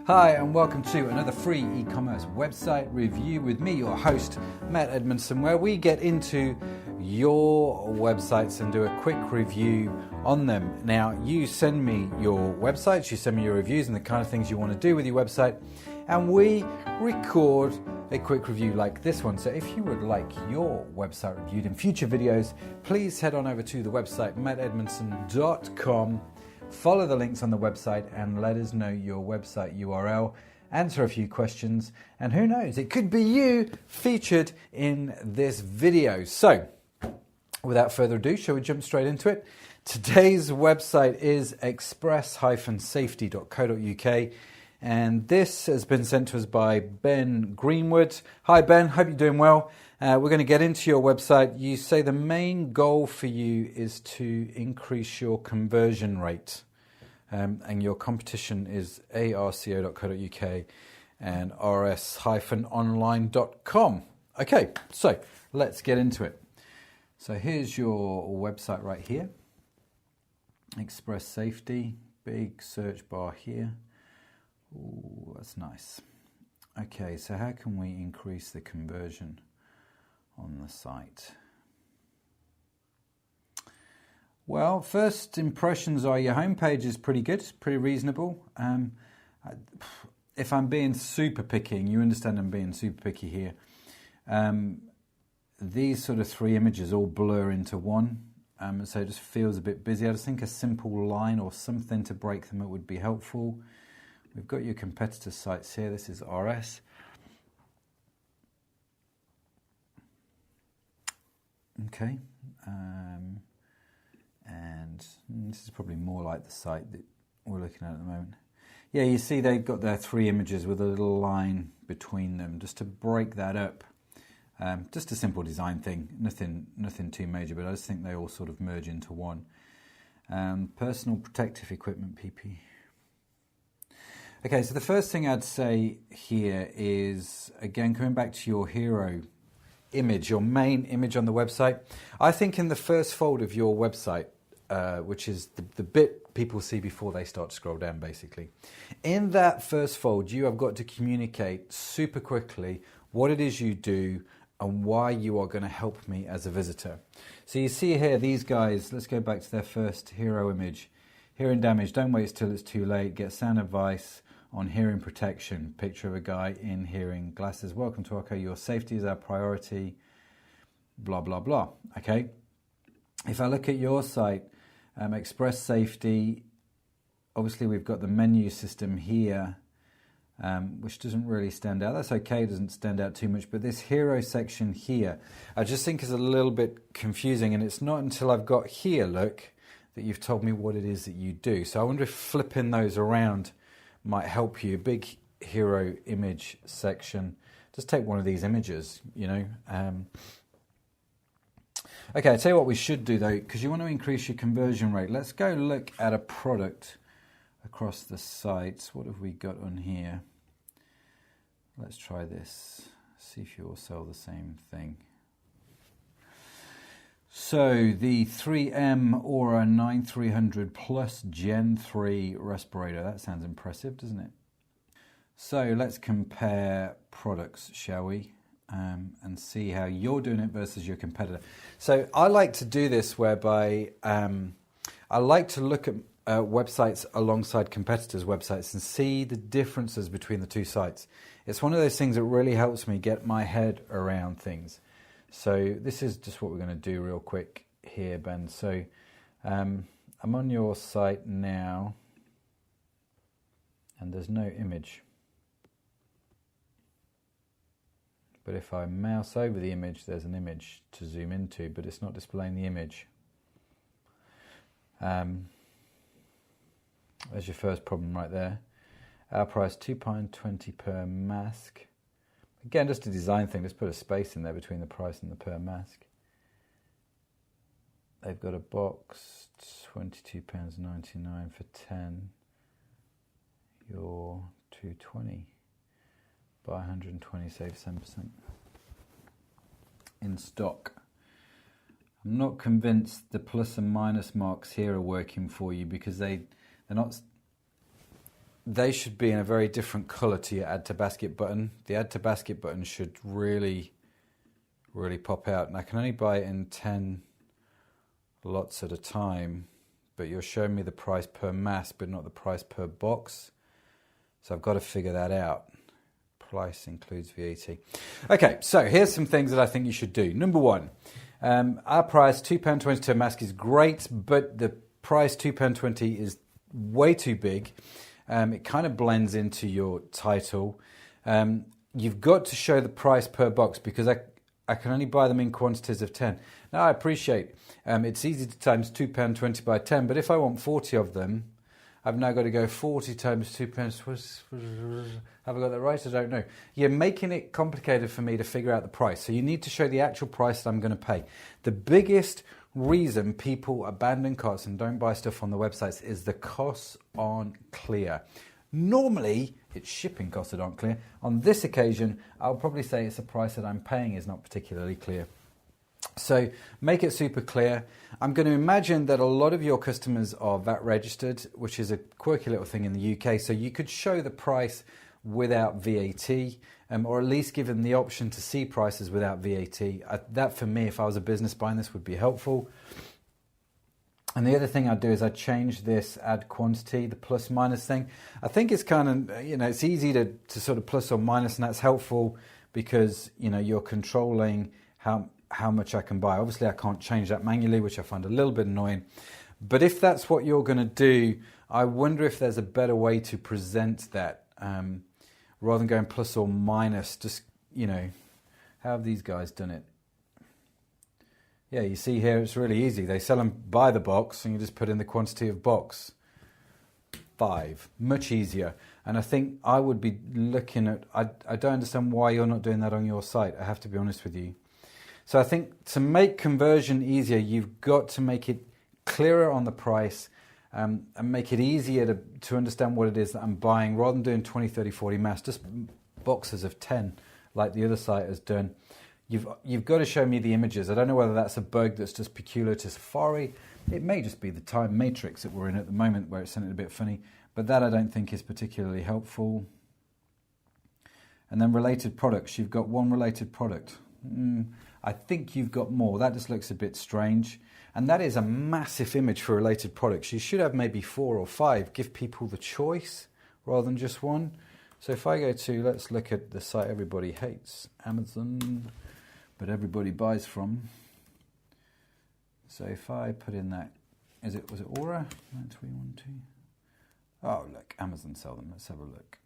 Hi and welcome to another free e-commerce website review with me, your host, Matt Edmondson, where we get into your websites and do a quick review on them. Now, you send me your websites, you send me your reviews and the kind of things you want to do with your website, and we record a quick review like this one. So if you would like your website reviewed in future videos, please head on over to the website mattedmondson.com. Follow the links on the website and let us know your website URL, answer a few questions, and who knows, it could be you featured in this video. So, without further ado, shall we jump straight into it? Today's website is express-safety.co.uk, and this has been sent to us by Ben Greenwood. Hi Ben, hope you're doing well. We're going to get into your website. You say the main goal for you is to increase your conversion rate, and your competition is arco.co.uk and rs-online.com. Okay, so let's get into it. So here's your website right here. Express Safety, big search bar here. Ooh, that's nice. Okay, so how can we increase the conversion on the site? Well, first impressions are your homepage is pretty good, pretty reasonable. If I'm being super picky, and you understand I'm being super picky here, these sort of three images all blur into one, so it just feels a bit busy. I just think a simple line or something to break them up would be helpful. We've got your competitor sites here. This is RS. Okay, and this is probably more like the site that we're looking at the moment. Yeah, you see they've got their three images with a little line between them just to break that up. Just a simple design thing, nothing too major, but I just think they all sort of merge into one. Personal protective equipment, PP. Okay, so the first thing I'd say here is, again, coming back to your hero image, your main image on the website. I think in the first fold of your website, which is the bit people see before they start to scroll down, basically. In that first fold, you have got to communicate super quickly what it is you do and why you are going to help me as a visitor. So you see here, these guys, let's go back to their first hero image. Hearing damage, don't wait till it's too late. Get sound advice on hearing protection. Picture of a guy in hearing glasses. Welcome to Arco. Your safety is our priority. Blah, blah, blah. Okay. If I look at your site, Express Safety, obviously we've got the menu system here, which doesn't really stand out. That's okay, it doesn't stand out too much. But this hero section here, I just think is a little bit confusing. And it's not until I've got here, look, that you've told me what it is that you do. So I wonder if flipping those around might help you. Big hero image section. Just take one of these images, you know. Okay, I'll tell you what we should do though, because you want to increase your conversion rate. Let's go look at a product across the sites. What have we got on here? Let's try this. See if you all sell the same thing. So the 3M Aura 9300 Plus Gen 3 respirator. That sounds impressive, doesn't it? So let's compare products, shall we? And see how you're doing it versus your competitor. So I like to do this whereby I like to look at websites alongside competitors' websites and see the differences between the two sites. It's one of those things that really helps me get my head around things. So this is just what we're going to do real quick here, Ben. So I'm on your site now and there's no image. But if I mouse over the image, there's an image to zoom into, but it's not displaying the image. There's your first problem right there. Our price, £2.20 per mask. Again, just a design thing, just put a space in there between the price and the per mask. They've got a box, £22.99 for 10. You're £2.20. Buy 120, save 7%. In stock. I'm not convinced the plus and minus marks here are working for you because they're not they should be in a very different color to your add to basket button. The add to basket button should really pop out. And I can only buy it in 10 lots at a time, but you're showing me the price per mass, but not the price per box. So I've got to figure that out. Price includes VAT. Okay, so here's some things that I think you should do. Number one, our price, £2.20 to a mask is great, but the price £2.20 is way too big. It kind of blends into your title. You've got to show the price per box because I can only buy them in quantities of 10. Now, I appreciate it's easy to times £2.20 by 10, but if I want 40 of them, I've now got to go 40 times £2. Have I got that right? I don't know. You're making it complicated for me to figure out the price. So you need to show the actual price that I'm going to pay. The biggest reason people abandon carts and don't buy stuff on the websites is the costs aren't clear. Normally, it's shipping costs that aren't clear. On this occasion, I'll probably say it's the price that I'm paying is not particularly clear. So make it super clear. I'm going to imagine that a lot of your customers are VAT registered, which is a quirky little thing in the UK. So you could show the price without VAT, or at least give them the option to see prices without VAT. That for me, if I was a business buying this, would be helpful. And the other thing I'd do is I'd change this add quantity, the plus minus thing. I think it's kind of, it's easy to sort of plus or minus, and that's helpful because, you're controlling how much I can buy. Obviously, I can't change that manually, which I find a little bit annoying. But if that's what you're going to do, I wonder if there's a better way to present that rather than going plus or minus. Just, how have these guys done it? Yeah, you see here, it's really easy. They sell them by the box, and you just put in the quantity of box. 5. Much easier. And I think I would be looking at... I don't understand why you're not doing that on your site. I have to be honest with you. So I think to make conversion easier, you've got to make it clearer on the price and make it easier to understand what it is that I'm buying, rather than doing 20, 30, 40 mass, just boxes of 10 like the other site has done. You've got to show me the images. I don't know whether that's a bug that's just peculiar to Safari. It may just be the time matrix that we're in at the moment where it's sounding a bit funny, but that I don't think is particularly helpful. And then related products. You've got one related product. I think you've got more. That just looks a bit strange. And that is a massive image for related products. You should have maybe 4 or 5. Give people the choice rather than just one. So if I go to, let's look at the site everybody hates, Amazon, but everybody buys from. So if I put in that, was it Aura? 9312? Oh, look, Amazon sell them. Let's have a look.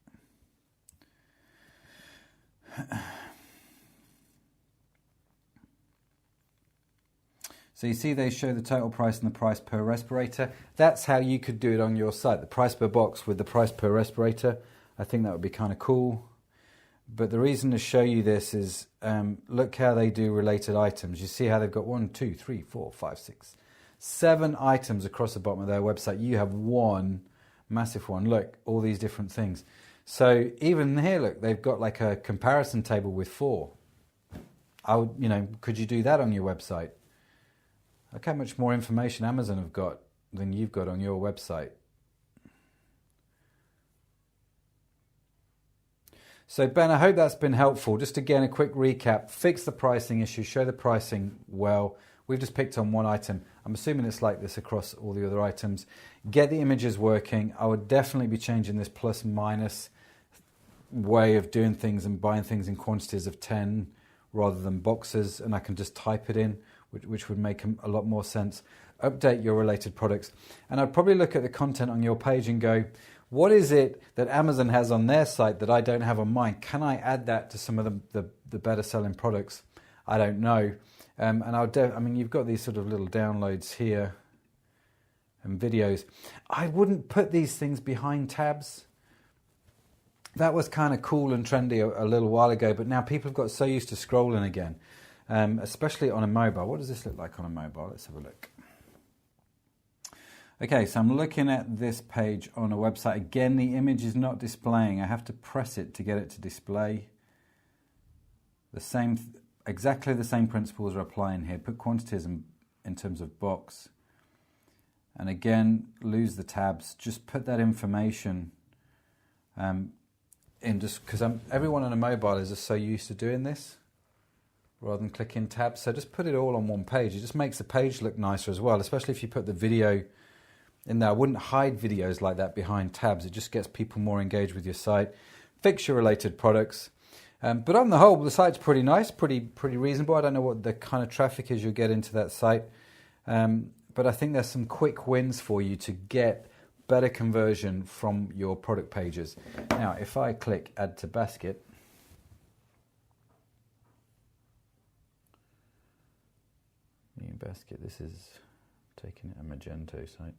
So you see they show the total price and the price per respirator. That's how you could do it on your site. The price per box with the price per respirator. I think that would be kind of cool. But the reason to show you this is look how they do related items. You see how they've got 1, 2, 3, 4, 5, 6, 7 items across the bottom of their website. You have one massive one. Look, all these different things. So even here, look, they've got like a comparison table with 4. Could you do that on your website? Look how much more information Amazon have got than you've got on your website. So Ben, I hope that's been helpful. Just again, a quick recap. Fix the pricing issue, show the pricing well. We've just picked on one item. I'm assuming it's like this across all the other items. Get the images working. I would definitely be changing this plus minus way of doing things and buying things in quantities of 10 rather than boxes, and I can just type it in, which would make a lot more sense. Update your related products. And I'd probably look at the content on your page and go, what is it that Amazon has on their site that I don't have on mine? Can I add that to some of the better selling products? I don't know. And you've got these sort of little downloads here and videos. I wouldn't put these things behind tabs. That was kind of cool and trendy a little while ago, but now people have got so used to scrolling again, especially on a mobile. What does this look like on a mobile? Let's have a look. Okay, so I'm looking at this page on a website. Again, the image is not displaying. I have to press it to get it to display. Exactly the same principles are applying here. Put quantities in terms of box. And again, lose the tabs. Just put that information in just because everyone on a mobile is just so used to doing this rather than clicking tabs. So just put it all on one page. It just makes the page look nicer as well, especially if you put the video in there. I wouldn't hide videos like that behind tabs. It just gets people more engaged with your site. Fix your related products. But on the whole, the site's pretty nice, pretty reasonable. I don't know what the kind of traffic is you'll get into that site. But I think there's some quick wins for you to get better conversion from your product pages. Now, if I click Add to Basket, new basket, this is taking it a Magento site.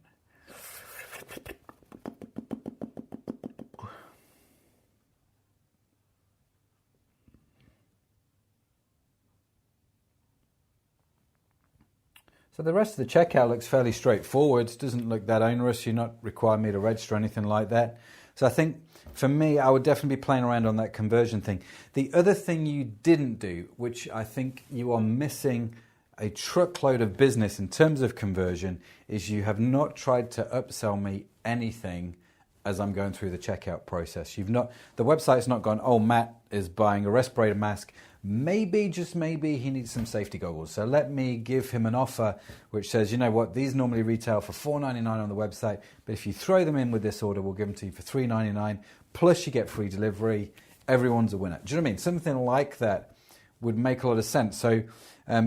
So the rest of the checkout looks fairly straightforward. It doesn't look that onerous. You're not requiring me to register or anything like that. So I think for me, I would definitely be playing around on that conversion thing. The other thing you didn't do, which I think you are missing a truckload of business in terms of conversion, is you have not tried to upsell me anything as I'm going through the checkout process. The website's not gone, oh, Matt is buying a respirator mask. Maybe, just maybe, he needs some safety goggles. So let me give him an offer which says, you know what, these normally retail for $4.99 on the website, but if you throw them in with this order, we'll give them to you for $3.99, plus you get free delivery. Everyone's a winner. Do you know what I mean? Something like that would make a lot of sense. So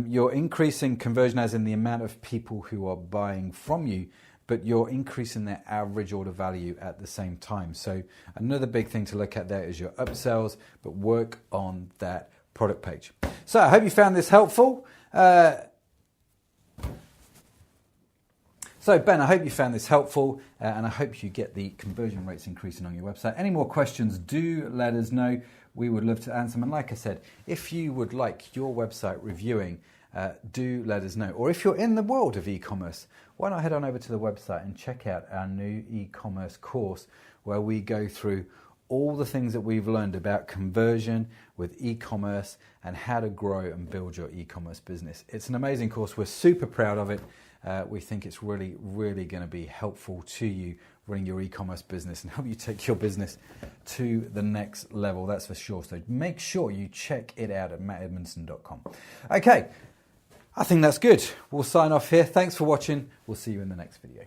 you're increasing conversion as in the amount of people who are buying from you, but you're increasing their average order value at the same time. So another big thing to look at there is your upsells, but work on that product page. So I hope you found this helpful. So Ben, I hope you found this helpful, and I hope you get the conversion rates increasing on your website. Any more questions, do let us know. We would love to answer them. And like I said, if you would like your website reviewing, do let us know. Or if you're in the world of e-commerce, why not head on over to the website and check out our new e-commerce course where we go through all the things that we've learned about conversion with e-commerce and how to grow and build your e-commerce business. It's an amazing course. We're super proud of it. We think it's really, really going to be helpful to you running your e-commerce business and help you take your business to the next level, that's for sure. So make sure you check it out at mattedmondson.com. Okay, I think that's good. We'll sign off here. Thanks for watching. We'll see you in the next video.